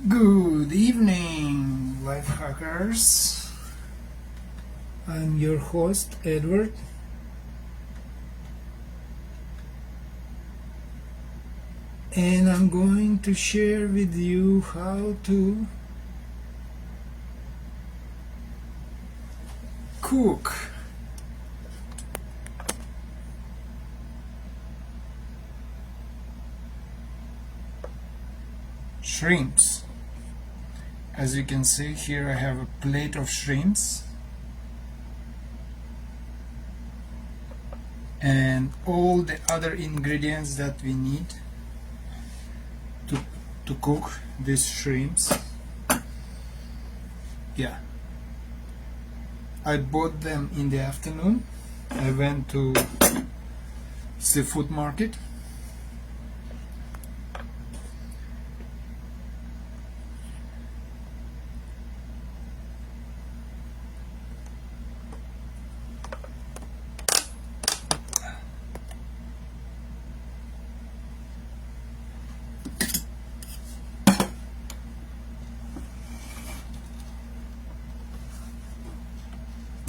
Good evening, life hackers. I'm your host, Edward. And I'm going to share with you how to cook shrimps. As you can see here, I have a plate of shrimps and all the other ingredients that we need to cook these shrimps. Yeah, I bought them in the afternoon. I went to seafood market.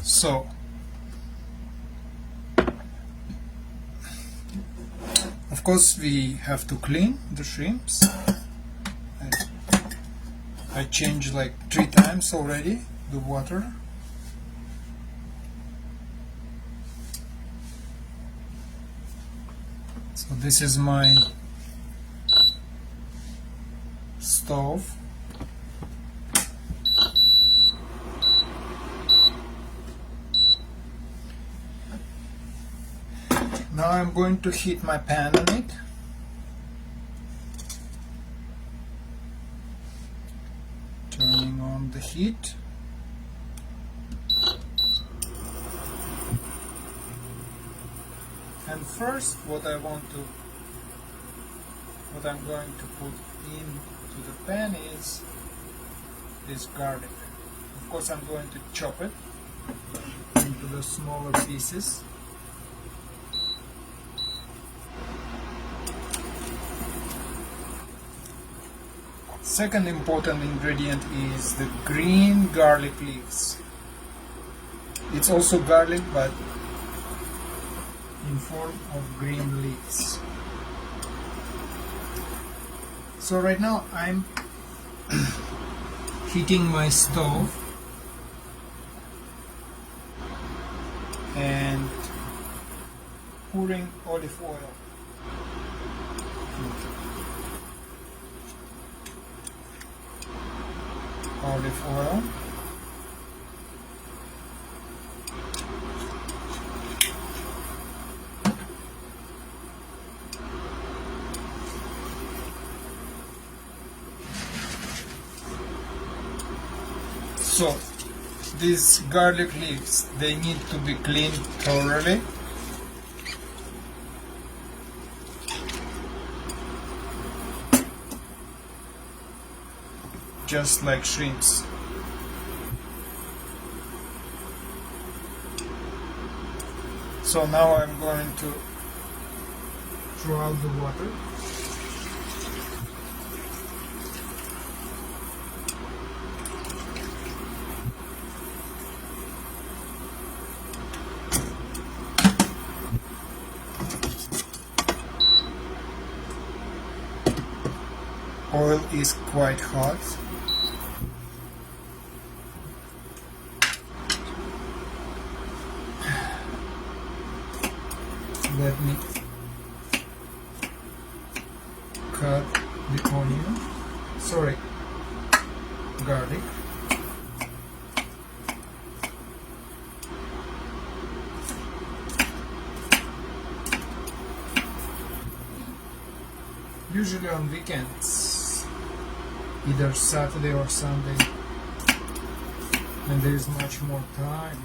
So of course we have to clean the shrimps. I changed like 3 times already the water. So this is my stove. Now I'm going to heat my pan on it. Turning on the heat. And first what I'm going to put into the pan is this garlic. Of course I'm going to chop it into the smaller pieces. Second important ingredient is the green garlic leaves. It's also garlic, but in form of green leaves. So right now I'm heating my stove and pouring olive oil. Olive oil. So these garlic leaves, they need to be cleaned thoroughly. Just like shrimps. So now I'm going to throw out the water. Oil is quite hot. Let me cut the onion, garlic. Usually on weekends, either Saturday or Sunday, when there is much more time,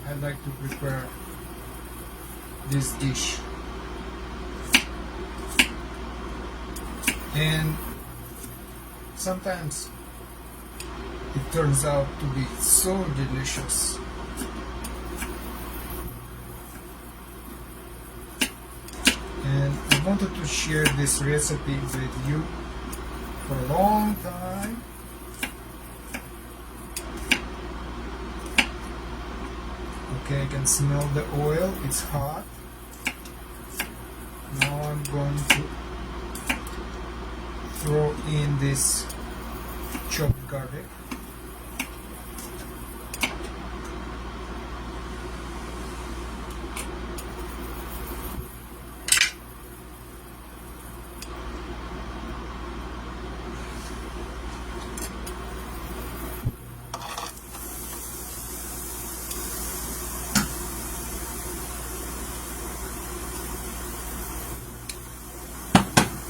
I like to prepare this dish. And sometimes it turns out to be so delicious. wanted to share this recipe with you for a long time. Okay, I can smell the oil, it's hot. Now I'm going to throw in this chopped garlic.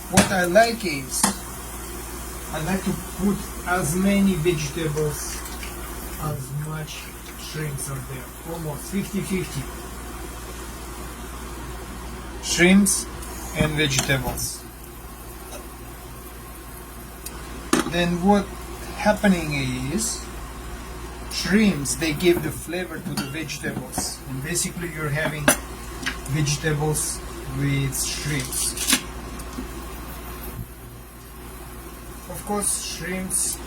What I like is, I like to put as many vegetables as much shrimps are there. Almost 50-50. Shrimps and vegetables. Then what happening is, shrimps, they give the flavor to the vegetables. And basically you're having vegetables with shrimps. Of course, shrimps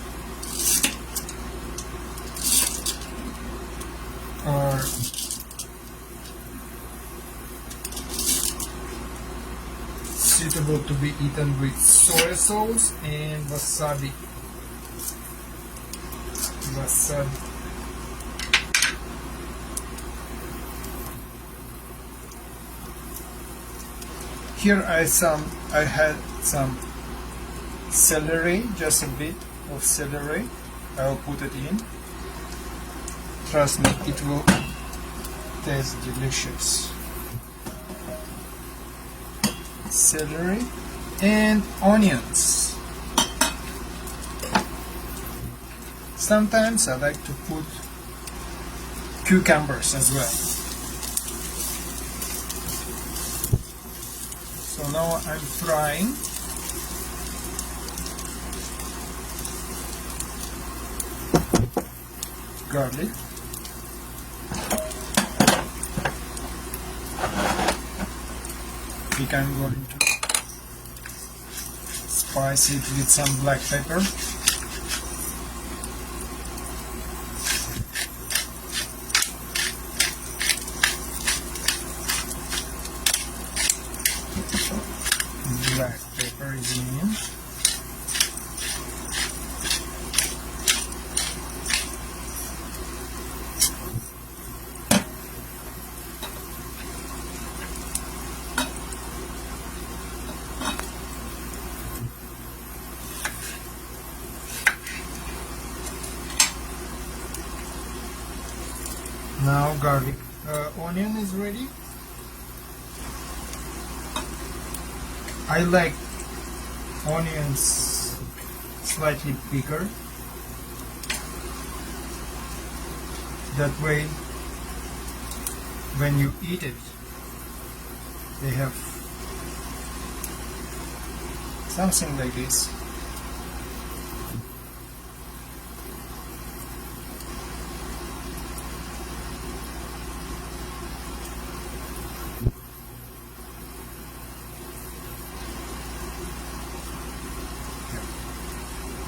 are suitable to be eaten with soy sauce and wasabi. Here I had some celery, just a bit of celery. I'll put it in. Trust me, it will taste delicious. Celery and onions. Sometimes I like to put cucumbers as well. So now I'm frying. Garlic. We can go into spice it with some black pepper. Black pepper is in. Now onion is ready. I like onions slightly bigger. That way, when you eat it, they have something like this.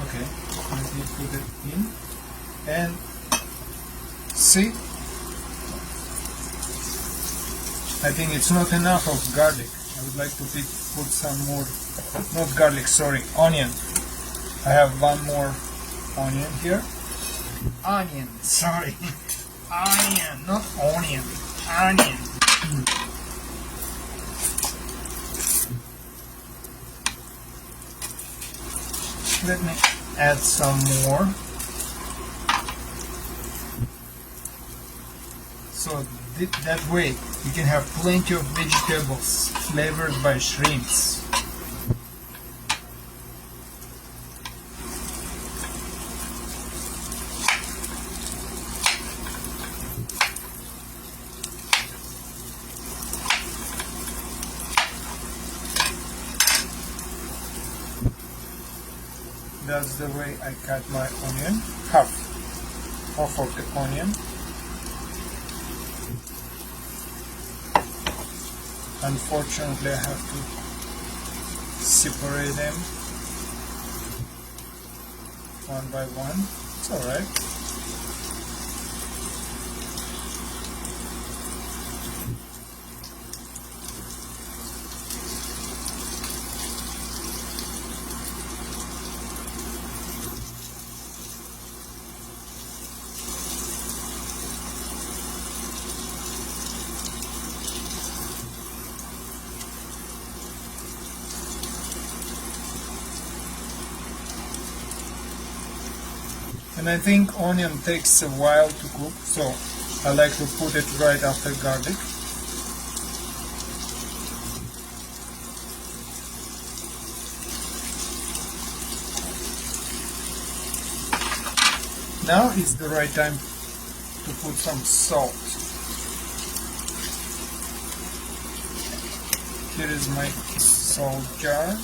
Okay, let me put it in and see. I think it's not enough of garlic. I would like to put some more, not garlic, sorry, onion. I have one more onion here. Onion, sorry. Onion, not onion. Onion. Let me add some more. So that way you can have plenty of vegetables flavored by shrimps. That's the way I cut my onion, half of the onion. Unfortunately, I have to separate them one by one. It's alright. And I think onion takes a while to cook, so I like to put it right after garlic. Now is the right time to put some salt. Here is my salt jar.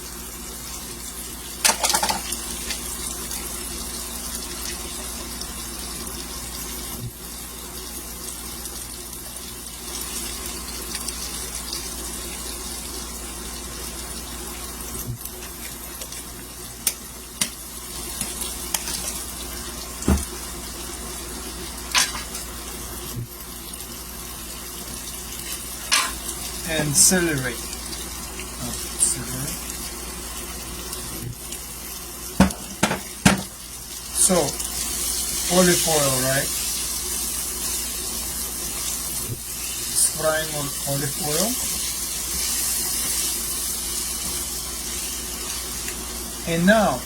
And celery. So, olive oil, right? It's frying on olive oil. And now,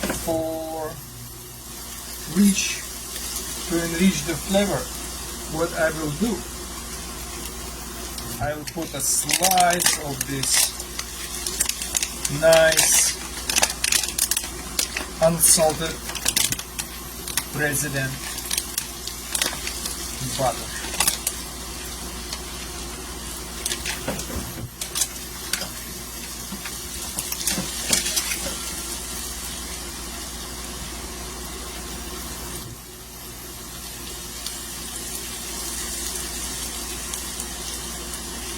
to enrich the flavor, what I will do, I will put a slice of this nice unsalted President butter.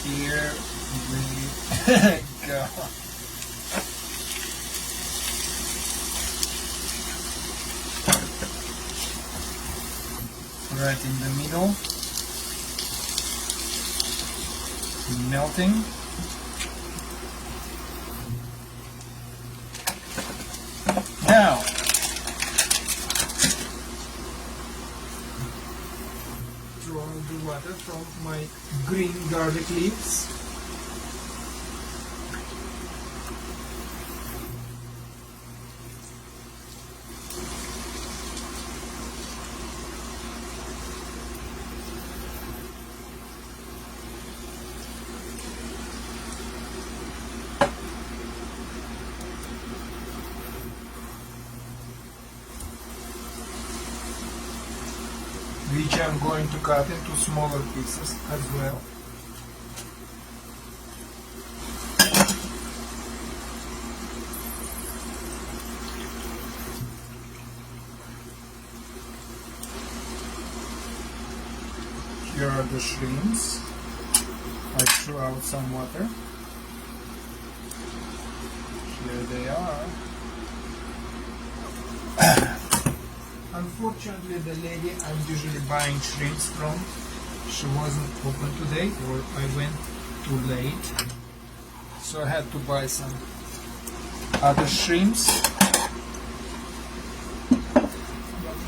Here we go. Right in the middle, melting. Now, draw the water from my green garlic leaves. Which I'm going to cut into smaller pieces as well. Here are the shrimps. I threw out some water. Here they are. Unfortunately, the lady I'm usually buying shrimps from, she wasn't open today, or I went too late, so I had to buy some other shrimps.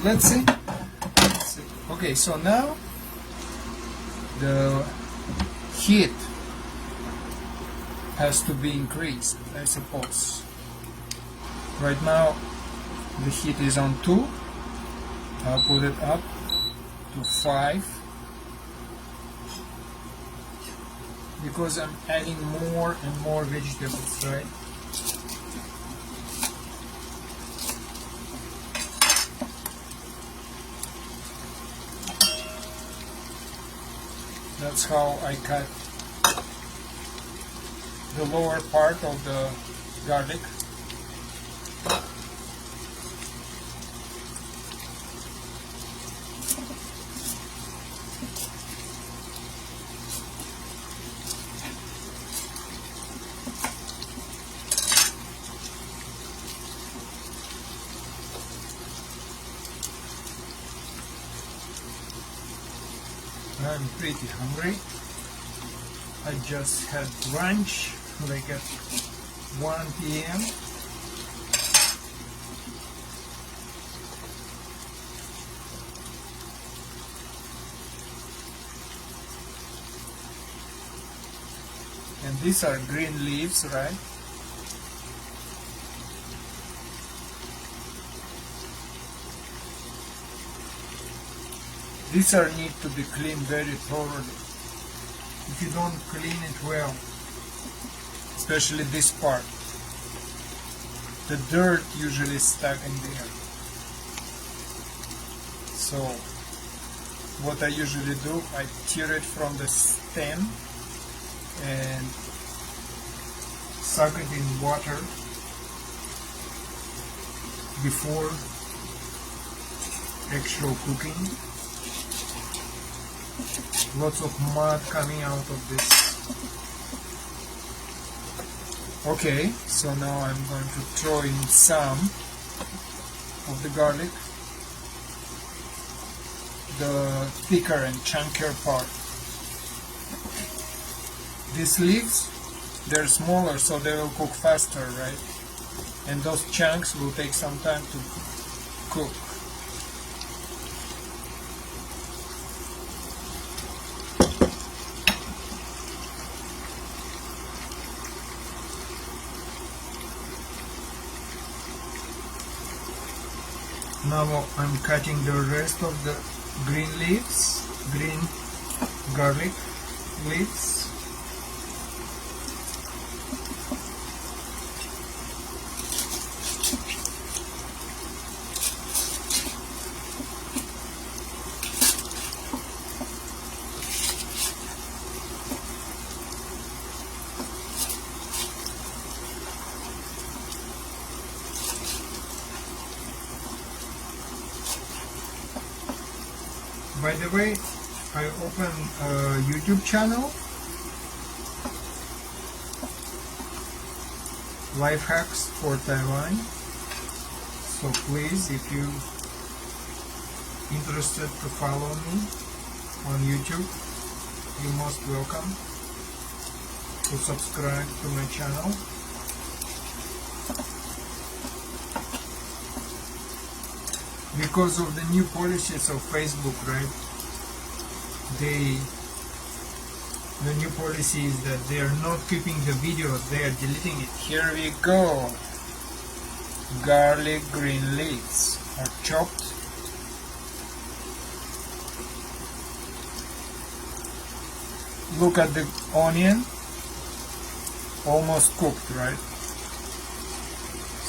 Let's see. Okay, so now the heat has to be increased, I suppose. Right now the heat is on 2. I'll put it up to 5 because I'm adding more and more vegetables, right? That's how I cut the lower part of the garlic. I'm pretty hungry. I just had lunch like at 1 p.m. And these are green leaves, right? These are need to be cleaned very thoroughly. If you don't clean it well, especially this part, the dirt usually is stuck in there. So what I usually do, I tear it from the stem and suck it in water before actual cooking. Lots of mud coming out of this. Okay, so now I'm going to throw in some of the garlic, the thicker and chunkier part. These leaves, they're smaller, so they will cook faster, right? And those chunks will take some time to cook. Now I'm cutting the rest of the green leaves, green garlic leaves. By the way, I opened a YouTube channel, Life Hacks for Taiwan. So please, if you interested to follow me on YouTube, you're most welcome to subscribe to my channel. Because of the new policies of Facebook, right? The new policy is that they are not keeping the video, they are deleting it. Here we go. Garlic green leaves are chopped. Look at the onion, almost cooked, right?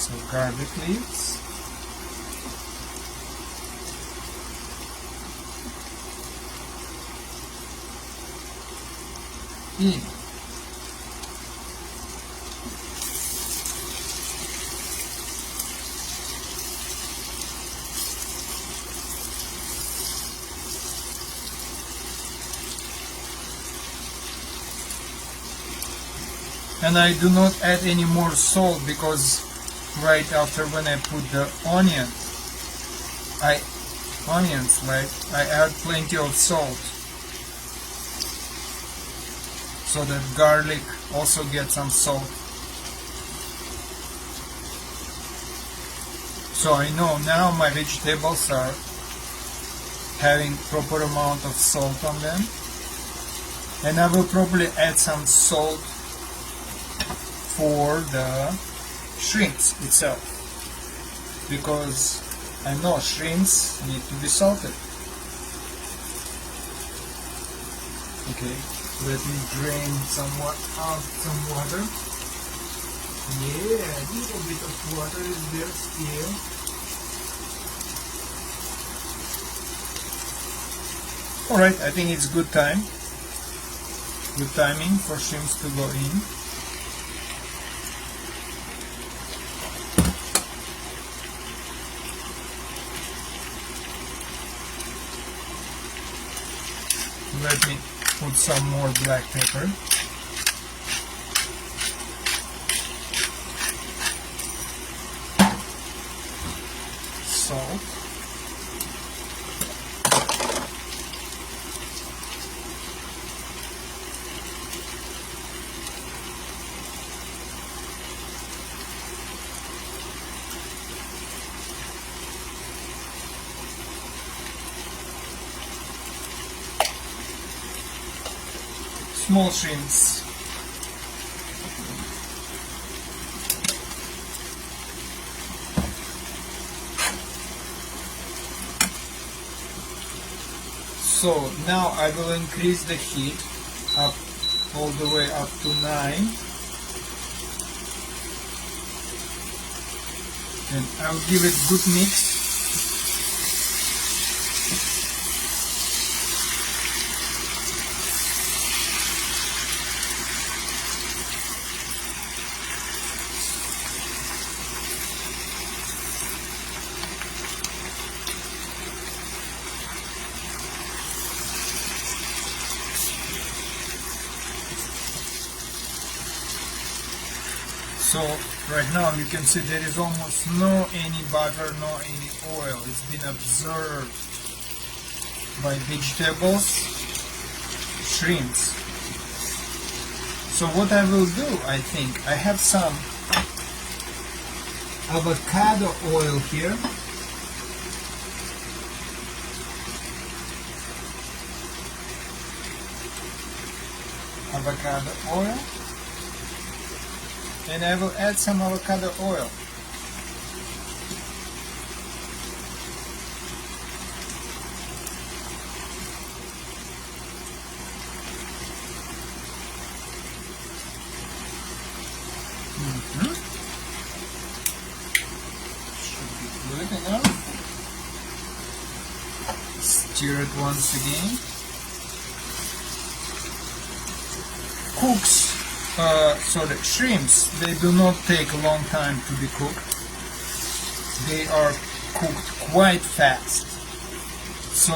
So garlic leaves. In. And I do not add any more salt because right after when I put the onions, I add plenty of salt. So that garlic also gets some salt. So I know now my vegetables are having proper amount of salt on them. And I will probably add some salt for the shrimps itself. Because I know shrimps need to be salted. Okay. Let me drain somewhat out some water. Yeah, a little bit of water is there still. Alright, I think it's good time. Good timing for shrimps to go in. Let me put some more black pepper. Salt. small shrimps. So now I will increase the heat up all the way up to 9, and I'll give it good mix. So right now you can see there is almost no any butter, no any oil. It's been absorbed by vegetables, shrimps. So what I will do, I think, I have some avocado oil here. Avocado oil. And I will add some avocado oil. Should be good enough. Stir it once again. Cooks. So the shrimps, they do not take a long time to be cooked. They are cooked quite fast. So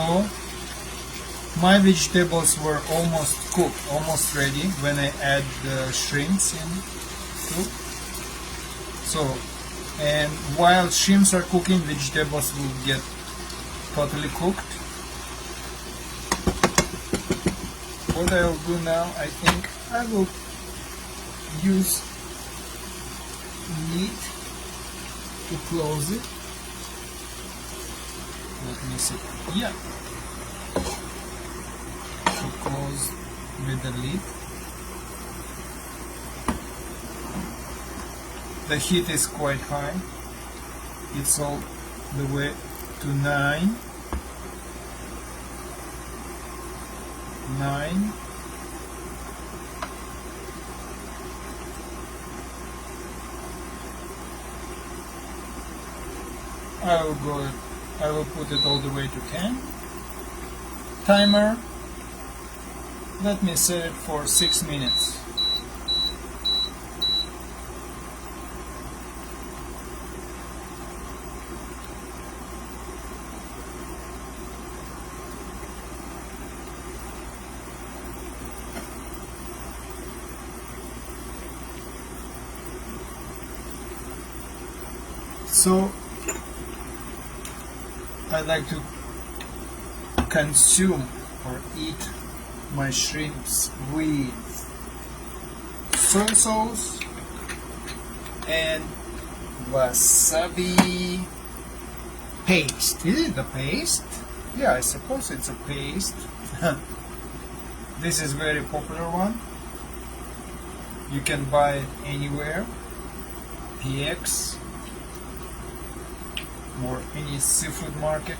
my vegetables were almost cooked, almost ready when I add the shrimps in too. So, and while shrimps are cooking, vegetables will get totally cooked. What I will do now, I think I will use lid to close it. Let me see. Yeah. To close with the lid. The heat is quite high. It's all the way to 9. 9. I will put it all the way to 10. Timer, let me set it for 6 minutes. So I like to consume or eat my shrimps with soy sauce and wasabi paste. Is it the paste? Yeah, I suppose it's a paste. This is very popular one. You can buy it anywhere. PX or any seafood market.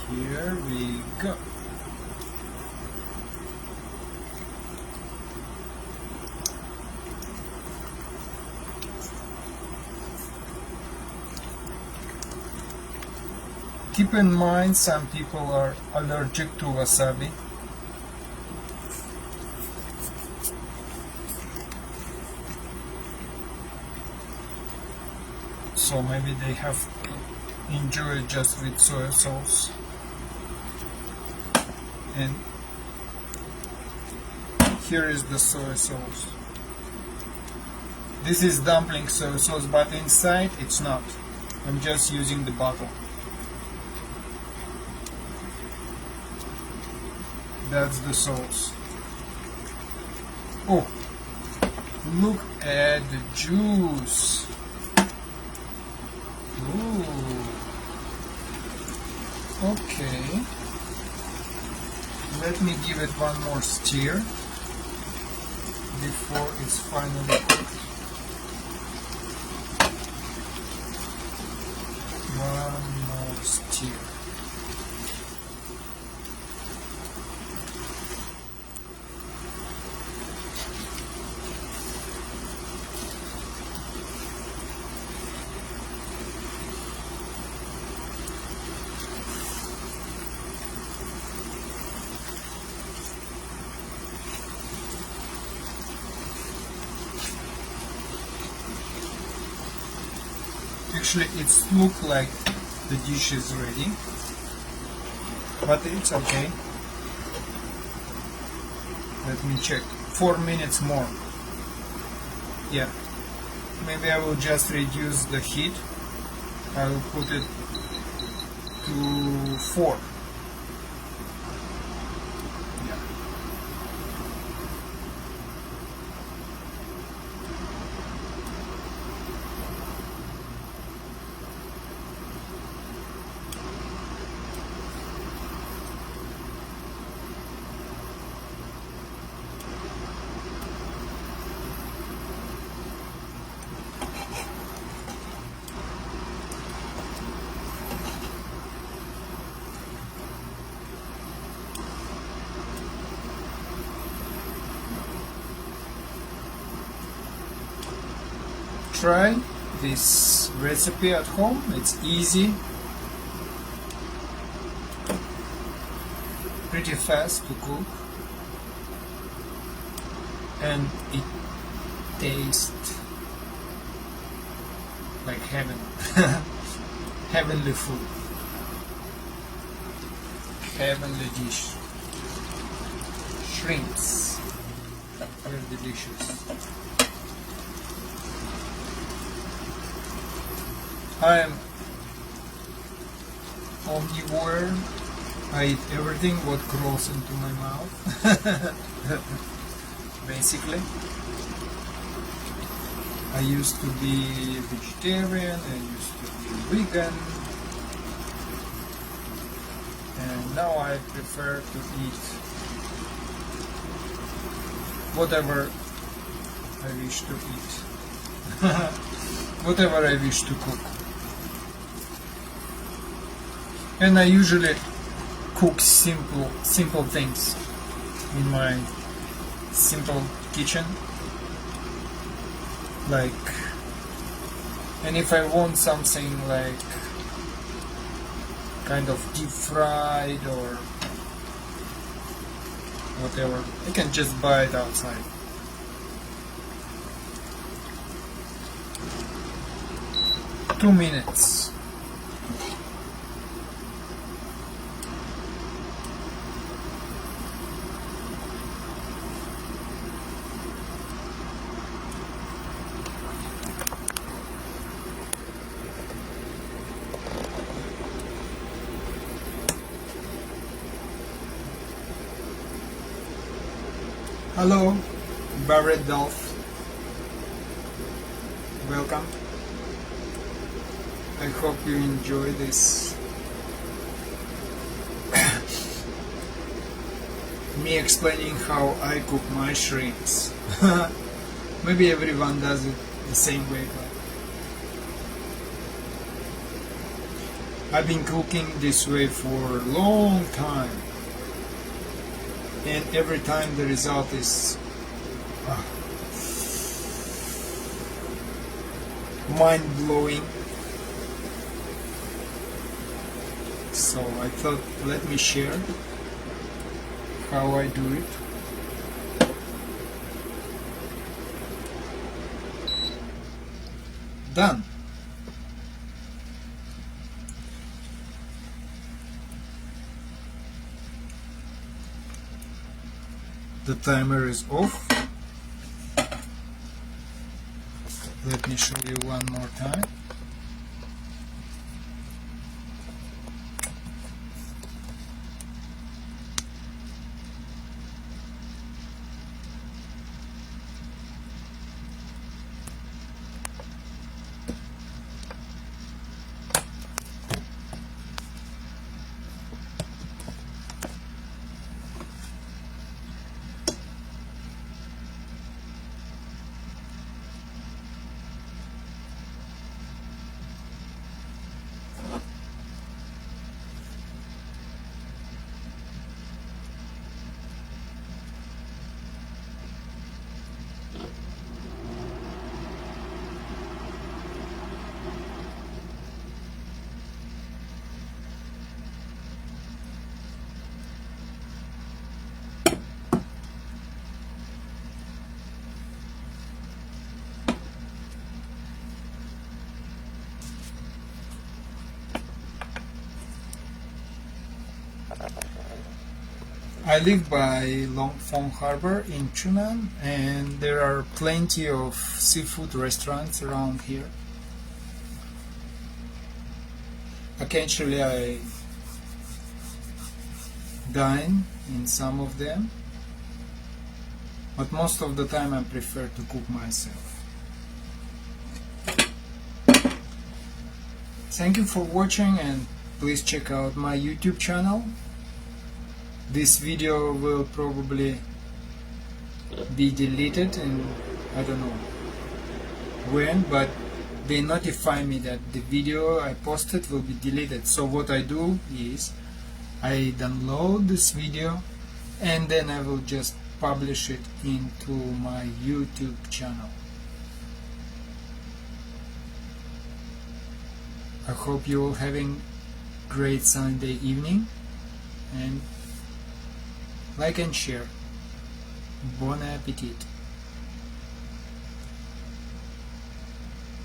Here we go. Keep in mind, some people are allergic to wasabi. So maybe they have to enjoy it just with soy sauce. And here is the soy sauce. This is dumpling soy sauce, but inside it's not. I'm just using the bottle. That's the sauce. Oh, look at the juice. Ooh. Okay. Let me give it one more stir before it's finally cooked. One more stir. Actually, it's look like the dish is ready, but it's okay. Let me check. 4 minutes more. Yeah. Maybe I will just reduce the heat. I will put it to 4. Yeah. Try this recipe at home. It's easy, pretty fast to cook, and it tastes like heaven. Heavenly food, heavenly dish. Shrimps, very delicious. I am omnivore. I eat everything what crawls into my mouth. Basically, I used to be vegetarian, I used to be vegan, and now I prefer to eat whatever I wish to eat. Whatever I wish to cook. And I usually cook simple things in my simple kitchen. Like, and if I want something like kind of deep fried or whatever, I can just buy it outside. Two minutes. Hello, Barrett Dolph. Welcome. I hope you enjoy this. Me explaining how I cook my shrimps. Maybe everyone does it the same way, but I've been cooking this way for a long time. And every time the result is mind-blowing. So I thought, let me share how I do it. Done. The timer is off. Let me show you one more time. I live by Longfong Harbor in Chunan, and there are plenty of seafood restaurants around here. Occasionally I dine in some of them, but most of the time I prefer to cook myself. Thank you for watching, and please check out my YouTube channel. This video will probably be deleted and I don't know when, but they notify me that the video I posted will be deleted. So what I do is I download this video and then I will just publish it into my YouTube channel. I hope you're all having great Sunday evening, and like and share. Bon appetit.